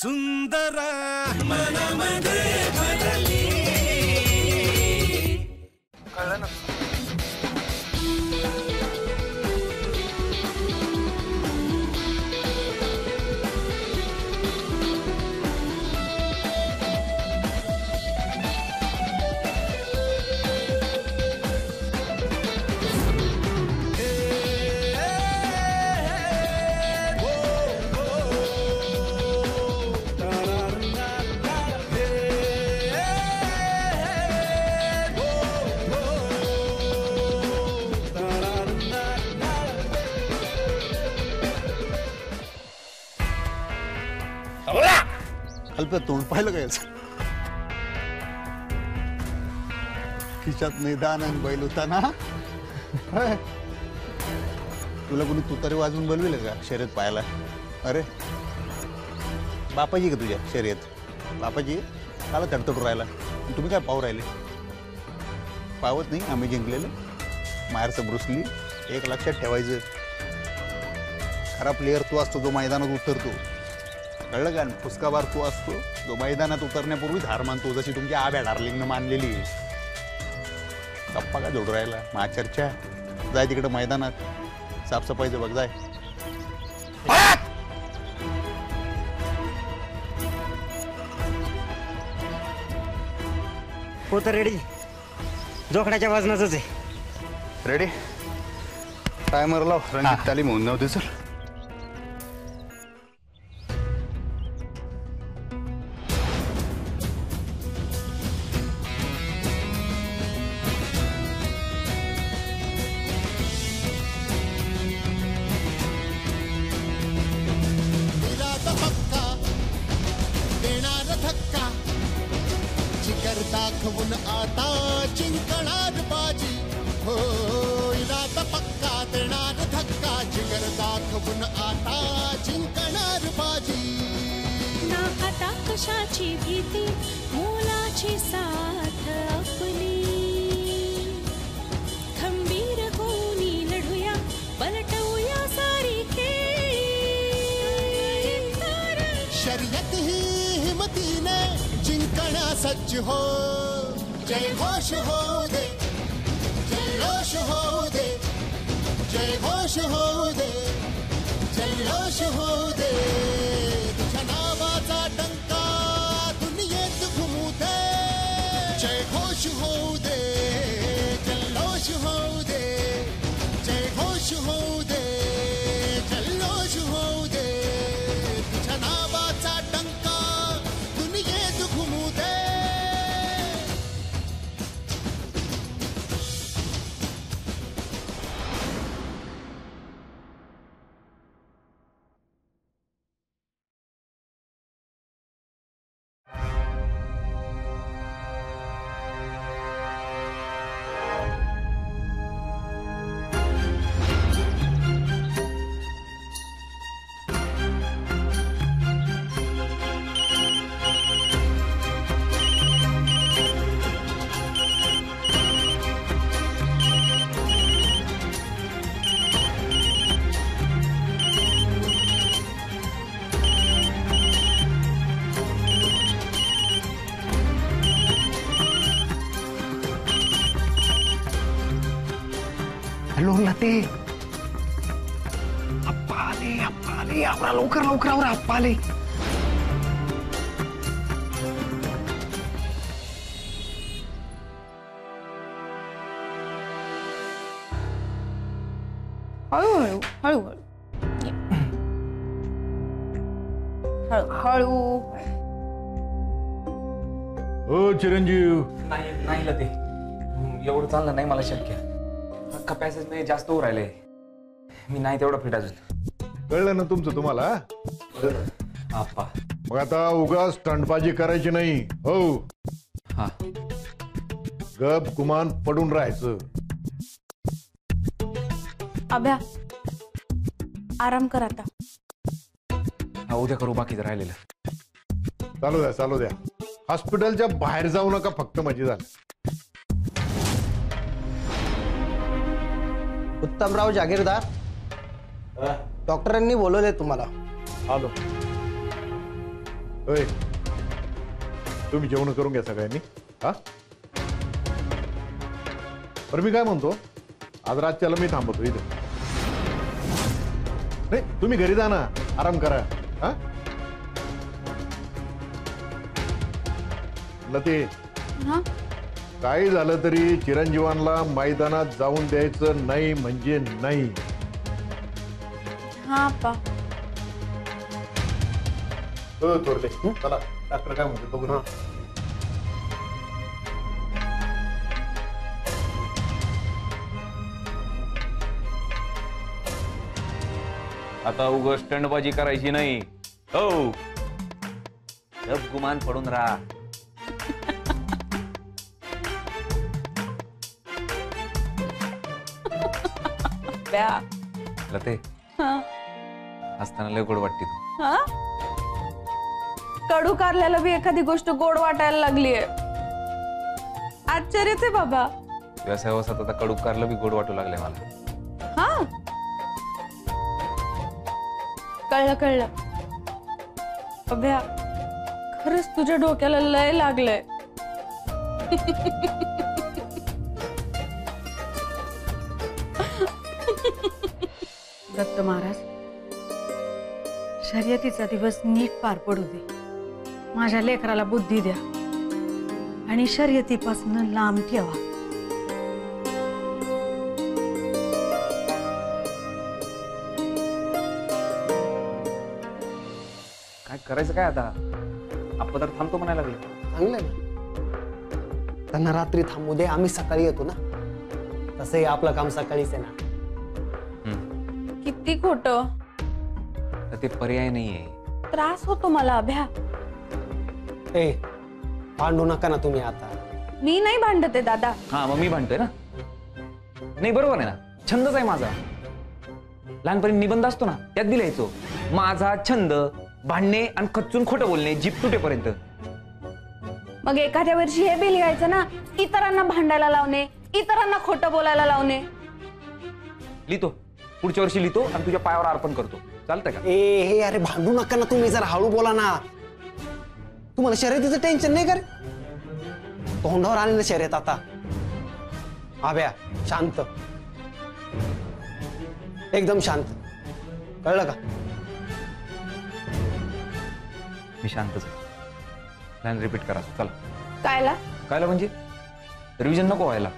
सुंदर मनामध्ये भरली. कळलं ना? अल्प तोंड पाहिलं काय खिशात मैदान आणि बैल होता ना. तुला कोणी तुतारी वाजवून बोलविलं का शर्यत पाहायला? अरे बापाजी का तुझ्या शर्यत? बापाजी काला तडतडू राहिला. तुम्ही काय पाहू राहिले? पावत नाही आम्ही जिंकलेलं. माहेरचं ब्रुसली. एक लक्षात ठेवायचं, खरा प्लेयर तू असतो जो मैदानात उतरतो. कळलं का? फुसकाबार तू असतो जो मैदानात उतरण्यापूर्वीच हार मानतो, जशी तुमच्या आब्या डार्लिंगनं मानलेली. गप्पा का जोडू राहिला? मा चर्चा. जाय तिकडं मैदानात साफसफाईचं बघ. जाय. हो तर रेडी. जोखडाच्या वजनाचंच आहे. रेडी. टायमर लाव. रंगीत तालीम होऊन नव्हती सर. दाखवून आता जिंकणार बाजी. हो इरादा पक्का देणार धक्का. जिगर दाखवून आता जिंकणार बाजी. ना आता कशाची भीती, मोलाची साथ आपली. खंबीर होऊन लढूया, पलटवूया सारी खेळी. शर्यत ही हिमतीने जिंकण्या सज्ज हो. जय घोष हो दे, जल्लोष हो दे. जय घोष हो दे, जल्लोष हो दे. तुझ्या नावाचा डंका दुनियेत घुमू दे. जय घोष हो दे, जल्लोष हो दे. जय घोष हो दे, जल्लोष हो दे. तुझ्या नावाचा डंका दुनियेत घुमू दे. हॅलो लते. अप्पा आले, अप्पा आले. आवरा लवकर लवकर आवरा. अप्पा आले. हळूहळू हळूहळू हळू. हो चिरंजीव. नाही नाही लते, एवढं चाललं नाही मला शक्य. कपॅसिटी नाही जास्त होऊ राहिले. मी नाही तेवढं फिट अजून. कळलं ना तुमचं तुम्हाला? आप्पा मग आता उगाच स्टंटबाजी करायची नाही. हो हा. गप गुमान पडून राहायचं. अभ्या आराम कर आता. हा उद्या करू बाकीचं राहिलेलं. चालू द्या चालू द्या. हॉस्पिटलच्या बाहेर जाऊ नका फक्त. मजी झाली. उत्तमराव जागीरदार, डॉक्टरांनी बोलवले तुम्हाला. आलो. होय, तुम्ही जेवण करून घ्या सगळ्यांनी. हा, बरं मी काय म्हणतो, आज रातच्याला मी थांबवतो इथं. नाही, तुम्ही घरी जा ना, आराम करा. हा, लते, हा काही झालं तरी चिरंजीवांना मैदानात जाऊन द्यायचं नाही म्हणजे नाही. हा पा थोरले, चला डॉक्टर काय म्हणतो बघू ना. आता उग स्टंडबाजी करायची नाही. हो, गुमान पडून राहा. लते, असताना लय गोड वाटते तू. हा कडू कारल्याला बी एखादी गोष्ट गोड वाटायला लागलीये. आश्चर्यच आहे बाबा. व्यवसायावसात आता कडू कारलं बी गोड वाटू लागले मला. हा कळलं कळलं. अभ्या, खरंच तुझ्या डोक्याला लय लागलंय. दत्त महाराज, शर्यतीचा दिवस नीट पार पडू दे. माझ्या लेकराला बुद्धी द्या आणि शर्यतीपासून लांब ठेवा. काय करायचं काय आता? आपण तर थांबतो म्हणायला लागले. चांगलंय ना, त्यांना रात्री थांबू दे, आम्ही सकाळी येतो ना. तसंही आपलं काम सकाळीच आहे ना. किती खोट. ते पर्याय नाहीये. त्रास होतो मला अभ्या. ए, भांडू नका ना तुम्ही आता. मी नाही भांडते दादा. हा, मग मी भांडतोय ना. नाही, बरोबर आहे ना, छंदच आहे माझा. लहानपणी निबंध असतो ना, त्यात बी लिहायचो, माझा छंद भांडणे आणि खच्चून खोटं बोलणे जीभ तुटेपर्यंत. मग एखाद्या वर्षी हे बी लिहायचं ना, इतरांना भांडायला लावणे, इतरांना खोटं बोलायला लावणे. लिहितो, पुढच्या वर्षी लिहितो आणि तुझ्या पायावर अर्पण करतो. चालतंय का? ए हे, अरे भांडू नका ना तुम्ही, जरा हळू बोला ना. तुम्हाला शर्यतीचं टेन्शन नाही का रे? तोंडावर आले ना शर्यत आता. आभ्या, शांत, एकदम शांत. कळलं का? मी शांतच आहे. प्लॅन रिपीट करा. चला. कायला म्हणजे रिव्हिजन नको व्हायला,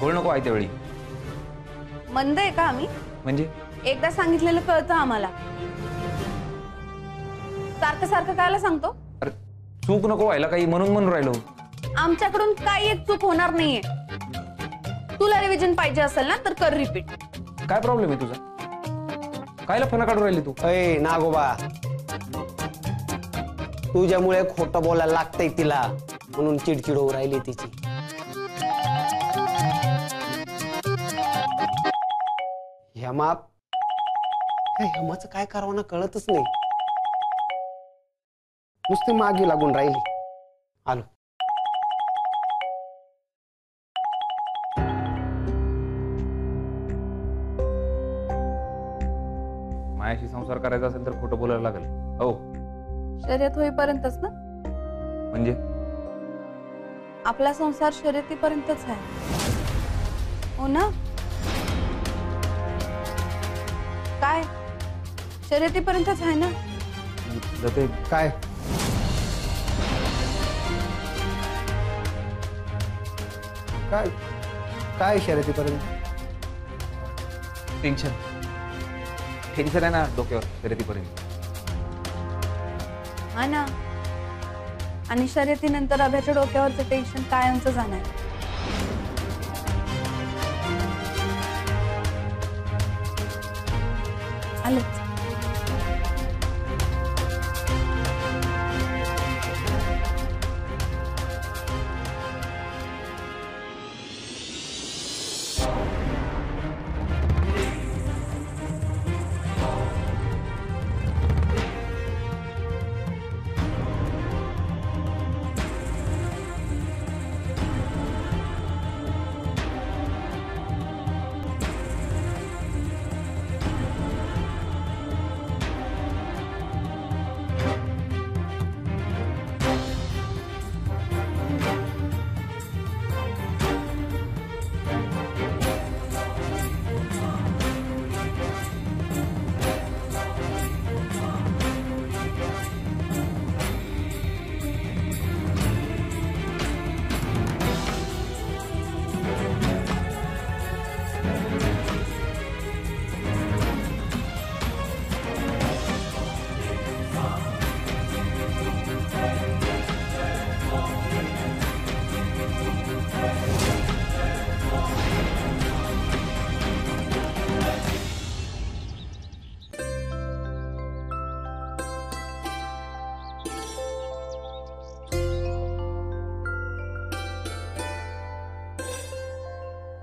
गोळ नको आहे त्यावेळी. मंद आहे का आम्ही? म्हणजे एकदा सांगितलेलं कळतं आम्हाला. सारखं सारखं कायला सांगतो? अरे चूक नको व्हायला काही, म्हणून राहिलो. आमच्याकडून काही एक चूक होणार नाहीये. तुला रिव्हिजन पाहिजे असेल ना तर कर रिपीट. काय प्रॉब्लेम आहे तुझा? कायला फणा काढून राहिली तू? अय नागोबा, तुझ्यामुळे खोटं बोलायला लागतंय तिला, म्हणून चिडचिड होऊ राहिली तिची. हेमाचं काय करावं ना कळतच नाही. नुसती मागे लागून राहिली. आलो. मायाशी संसार करायचा असेल तर खोटं बोलायला लागेल. हो, शर्यत होईपर्यंतच ना. म्हणजे आपला संसार शर्यतीपर्यंतच आहे, हो ना? काय शर्यतीपर्यंतच आहे ना? काय काय काय शर्यतीपर्यंत? टेन्शन आहे ना डोक्यावर शर्यतीपर्यंत. हा ना. आणि शर्यतीनंतर अभ्याच्या डोक्यावरचं टेन्शन कायमचं जाणार. आलंच.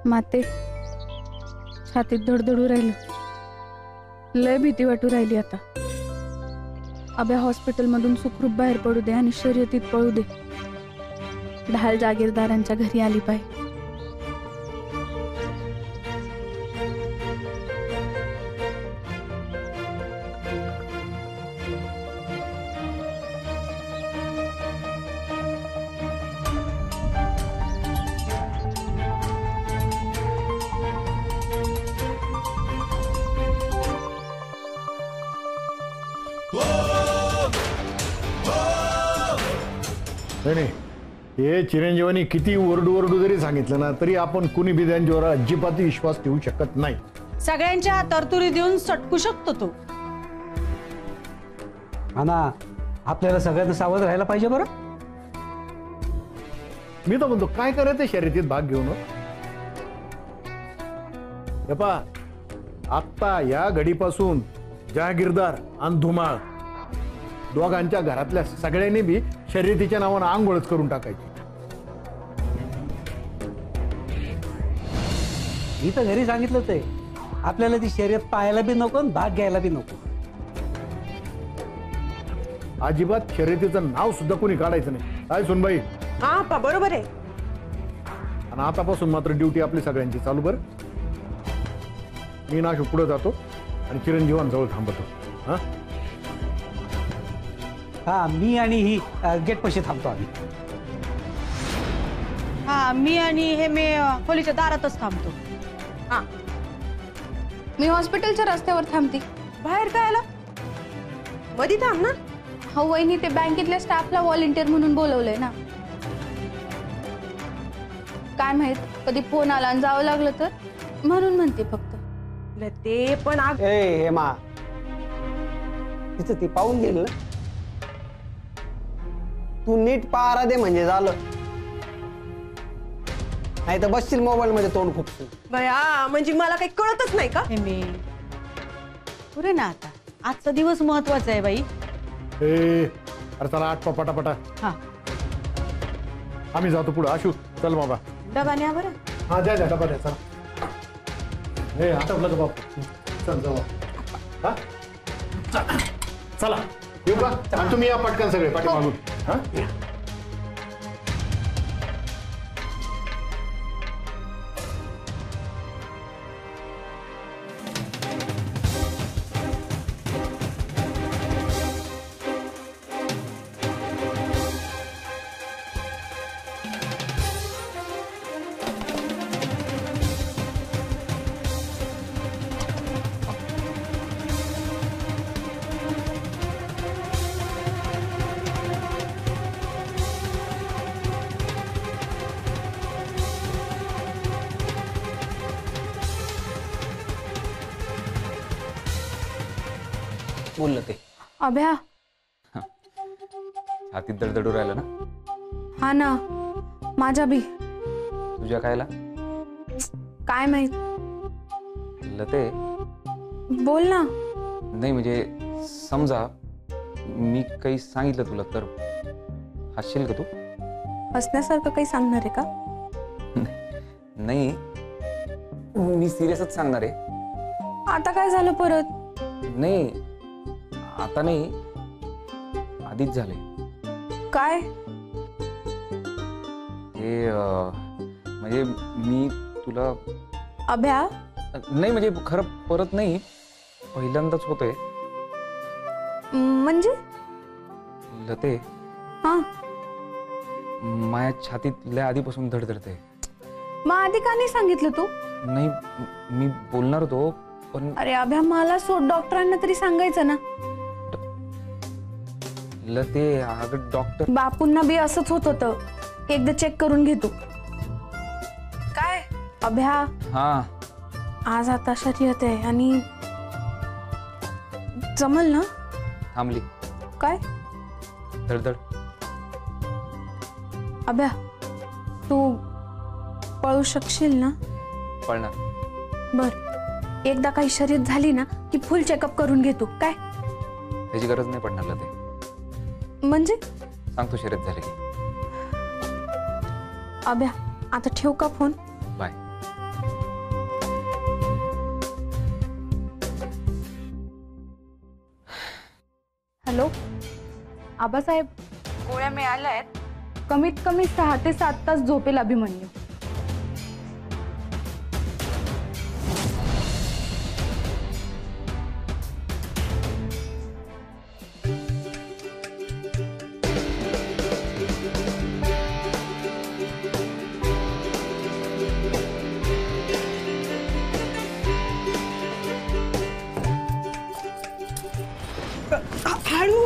माते छातीत धडधडू राहिलं. लय भीती वाटू राहिली आता. अभ्या हॉस्पिटल मधून सुखरूप बाहेर पडू दे आणि शर्यतीत पळू दे. ढाल जागीरदारांच्या घरी आली पाहिजे. नाही, हे चिरंजीवानी किती ओरडू जरी सांगितलं ना तरी आपण कुणी बी त्यांच्यावर अजिबात विश्वास ठेवू शकत नाही. सगळ्यांच्या तरतुदी देऊन सटकू शकतो तो. हा ना, आपल्याला सगळ्यांना सावध राहायला पाहिजे बरं. मी तर म्हणतो काय करायचं शर्यतीत भाग घेऊन. आता या घडीपासून जहागीरदार आणि धुमाळ दोघांच्या घरातल्या सगळ्यांनी बी शर्यतीच्या नावानं आंघोळच करून टाकायची. मी तर घरी सांगितलंच आहे, आपल्याला ती शर्यत पाहायला बी नको आणि भाग घ्यायला बी नको. अजिबात शर्यतीचं नाव सुद्धा कोणी काढायचं नाही. काय सुनबाई? हा बरोबर आहे. आणि आतापासून मात्र ड्युटी आपली सगळ्यांची चालू. बरं, मी नाशू पुढे जातो आणि चिरंजीवांजवळ थांबतो. हा, मी आणि ही गेट पाशी थांबतो आम्ही. हा, मी आणि हे मी खोलीच्या दारातच थांबतो. हा, मी हॉस्पिटलच्या रस्त्यावर थांबते. बाहेर काय आला? मधी थांब ना. हो वहिनी, ते बँकेतल्या स्टाफला व्हॉलेंटियर म्हणून बोलवलंय ना. काय माहित कधी फोन आला आणि जावं लागलं तर, म्हणून म्हणते फक्त. ते पण हे मा, तिचं ती पाहून गेल ना. तू नीट पारा दे म्हणजे झालं, नाही तर बसशील मोबाईल मध्ये तोंड खुपसून. बया, म्हणजे मला काही कळतच नाही का? पुरे ना, आता आजचा दिवस महत्वाचा आहे बाई. अरे चला आठ पटापटा. हा, आम्ही जातो पुढे. आशू चल बाबा. डबा न्या बरं. हा द्या डबा द्या. चला आठवलं का बापू? चल जाऊ. हा चला येऊ का? आणि तुम्ही या पटकन सगळे पाठीमागून. हा, बोललं ते. अभ्या, छातीत दडदडू राहिलं ना. हा ना, माझ्या बी. तुझ्या कायला? काय माहित. लते, बोल ना. नाही म्हणजे समजा मी काही सांगितलं तुला तर हसशील का तू? हसण्यासारखं काही सांगणार आहे का? नाही, मी सिरियसच सांगणार आहे. आता काय झालं परत? नाही, आता नाही, आधीच झाले. काय? हे म्हणजे मी तुला. अभ्या, नाही म्हणजे खरं परत नाही, पहिल्यांदाच होतंय. म्हणजे? लते, हा, माझ्या छातीत लय आधीपासून धडधडते. मग आधी का नाही सांगितलं तू? नाही, मी बोलणार होतो पण. अरे अभ्या, मला सोड, डॉक्टरांना तरी सांगायचं ना. लते, अगं डॉक्टर. बापूंना बी असंच होत होतं. एकदा चेक करून घे तू. काय अभ्या? हा, आज आता शर्यत आहे आणि जमल ना? थांबली. काय? धडधड. अभ्या, तू पळू शकशील ना? पळणार. बर, एकदा काही शर्यत झाली ना की फुल चेकअप करून घे तू. काय? त्याची गरज नाही पडणार लते. म्हणजे? सांगतो शर्यत झाली की. अभ्या, आता ठेवू का फोन? बाय. हॅलो आबासाहेब, गोळ्या मिळाल्या आहेत. कमीत कमी 6 ते 7 तास झोपेल अभिमन्यू. हळू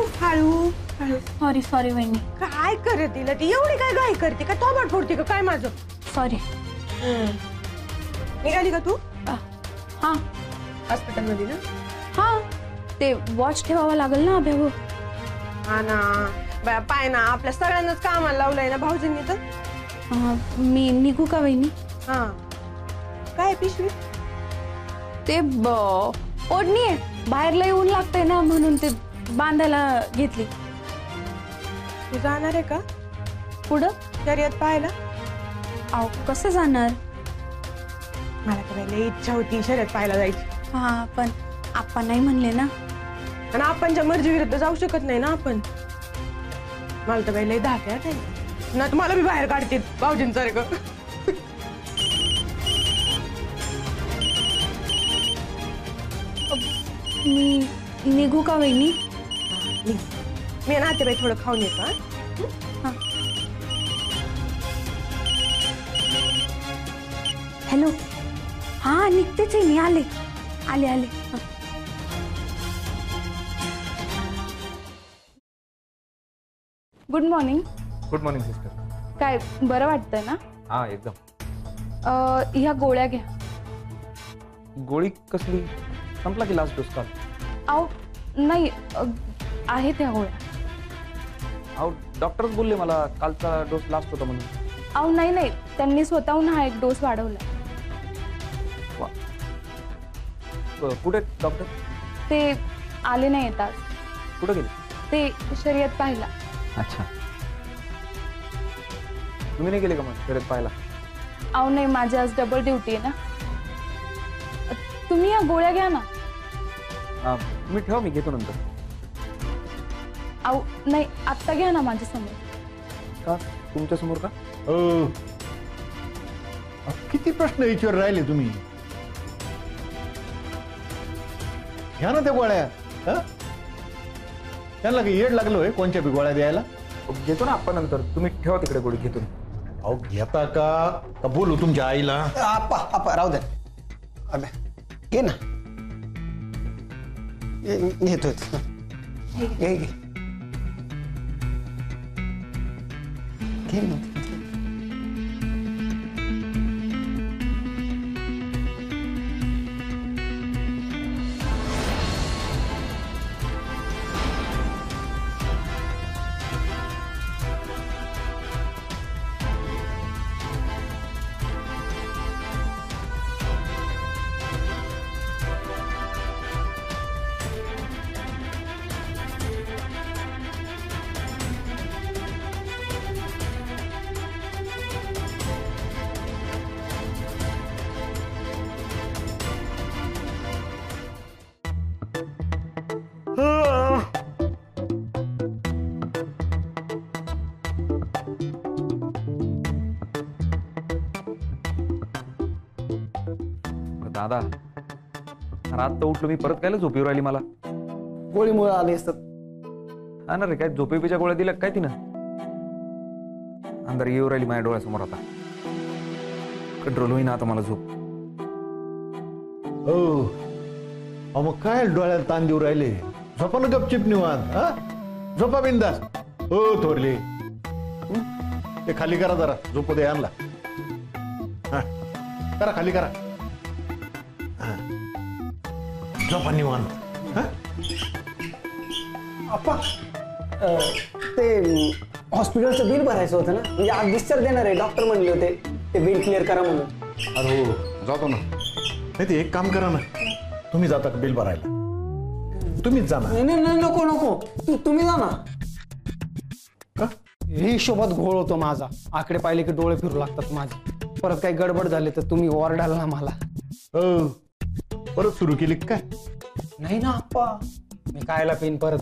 हळू. सॉरी वहिनी. काय करते तिला ती एवढी काय घाई करते का तोबड फोडते का काय माझं? सॉरी. निघाली का तू? हा हॉस्पिटल मध्ये ना? हा ते वॉच ठेवावं लागेल ना अभ्यावर. हा ना पाय ना आपल्या सगळ्यांनाच कामाला लावलंय ना भाऊजींनी तर. मी निघू का वहिनी? हा काय पिशवी? ते ओढणी आहे, बाहेर लय ऊन लागतंय ना म्हणून ते बांधायला घेतली. तू जाणार आहे का पुढं शर्यत पाहायला? अहो कसं जाणार? मला तर लई इच्छा होती शर्यत पाहायला जायची. हा पण आपण नाही म्हणले ना. आणि आपणच्या मर्जी विरुद्ध जाऊ शकत नाही ना आपण. मला तर लई धाक्यात आहे ना, तुम्हाला मी बाहेर काढते भाऊजींसारखं. मी निघू का वहिनी? मी नातेबाई थोडं खाऊन येतो. हॅलो हा निघतेच आहे मी. आले आले आले. Good morning. Good morning sister. काय बरं वाटतंय ना? हा एकदम. ह्या गोळ्या घ्या. गोळी कसली? संपला की लास्ट डोस काल? अहो नाही आहेत ह्या गोळ्या. अहो डॉक्टरच बोलले मला कालचा डोस लास्ट होता म्हणून. अहो नाही त्यांनी स्वतःहून हा एक डोस वाढवला. कुठे डॉक्टर? ते आले नाही येतात. कुठे गेले? ते शर्यत पाहिला. अच्छा. तुम्ही नाही गेले का मग शर्यत पाहायला? अहो नाही माझी आज डबल ड्युटी आहे ना. तुम्ही या गोळ्या घ्या ना. तुम्ही ठेवा मी घेतो नंतर. अहो नाही आत्ता घ्या ना माझ्या समोर. का तुमच्या समोर का? किती प्रश्न विचार राहिले तुम्ही. घ्या ना त्या गोळ्या. त्यांना काही येड लागलोय कोणत्या बी गोळ्या द्यायला. घेतो ना आपण नंतर. तुम्ही ठेवा तिकडे गोळी घेतो. अहो घेता का बोलू तुमच्या आईला? आपा राहू द्या. अबे घे ना. घेतोय. घे घे घे ना. दादा रात तर उठलो मी परत कायला झोप येऊ राहिली मला? गोळीमुळे आले असतात. हा ना रे, काय झोपेपीच्या गोळ्या दिल्या काय तिनं? अंदर येऊ राहिली माझ्या डोळ्यासमोर. आता कंट्रोल होईना आता मला झोप. हो मग काय डोळ्याला ताण देऊ राहिले? झोपा ना गपचिप निवांत. झोपा बिंदास. हो थोरली ते खाली करा जरा. झोपू दे आणला. करा खाली करा. झोपा निवांत. अप्पा ते हॉस्पिटलचं बिल भरायचं होतं ना. म्हणजे आज डिस्चार्ज देणार आहे. डॉक्टर म्हणले होते ते बिल क्लिअर करा म्हणून. अरे हो जातो ना. नाही ते एक काम करा ना. तुम्ही जाता का बिल भरायला? तुम्हीच जा ना. नाही नको तुम्ही जा ना. का हिशोबात घोळ होतो माझा. आकडे पाहिले की डोळे फिरू लागतात माझे. परत काही गडबड झाली तर तुम्ही ओरडाल ना मला. परत सुरू केली काय? नाही ना अप्पा, मी कायला पेन परत.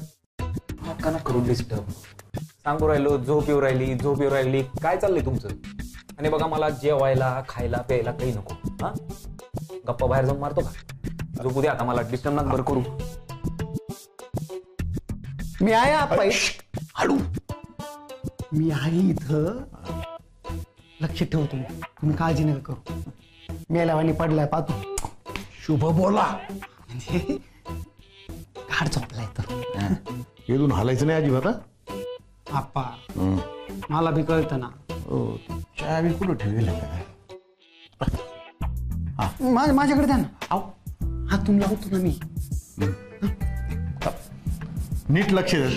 नका ना करू डिस्टर्ब. सांगू राहिलो झोप येऊ राहिली काय चाललंय तुमचं? आणि बघा मला जेवायला खायला प्यायला काही नको. हा गप्पा बाहेर जाऊन मारतो का? झोपू दे आता मला, डिस्टर्ब नका बरं करू. मी आहे आप्पा. हळू. मी आहे इथं. लक्ष ठेव तुम्ही काळजी नका करू. मेल्यावानी पडलाय पाहतो. शुभ बोला. म्हणजे गाड झोपलाय तर येऊन हालायचं नाही अजिबात. आप्पा मला बी कळतं ना. चावी कुठं ठेवेल? माझ्याकडे द्या ना. अहो हातून लावतो ना मी. नीट लक्ष द्या.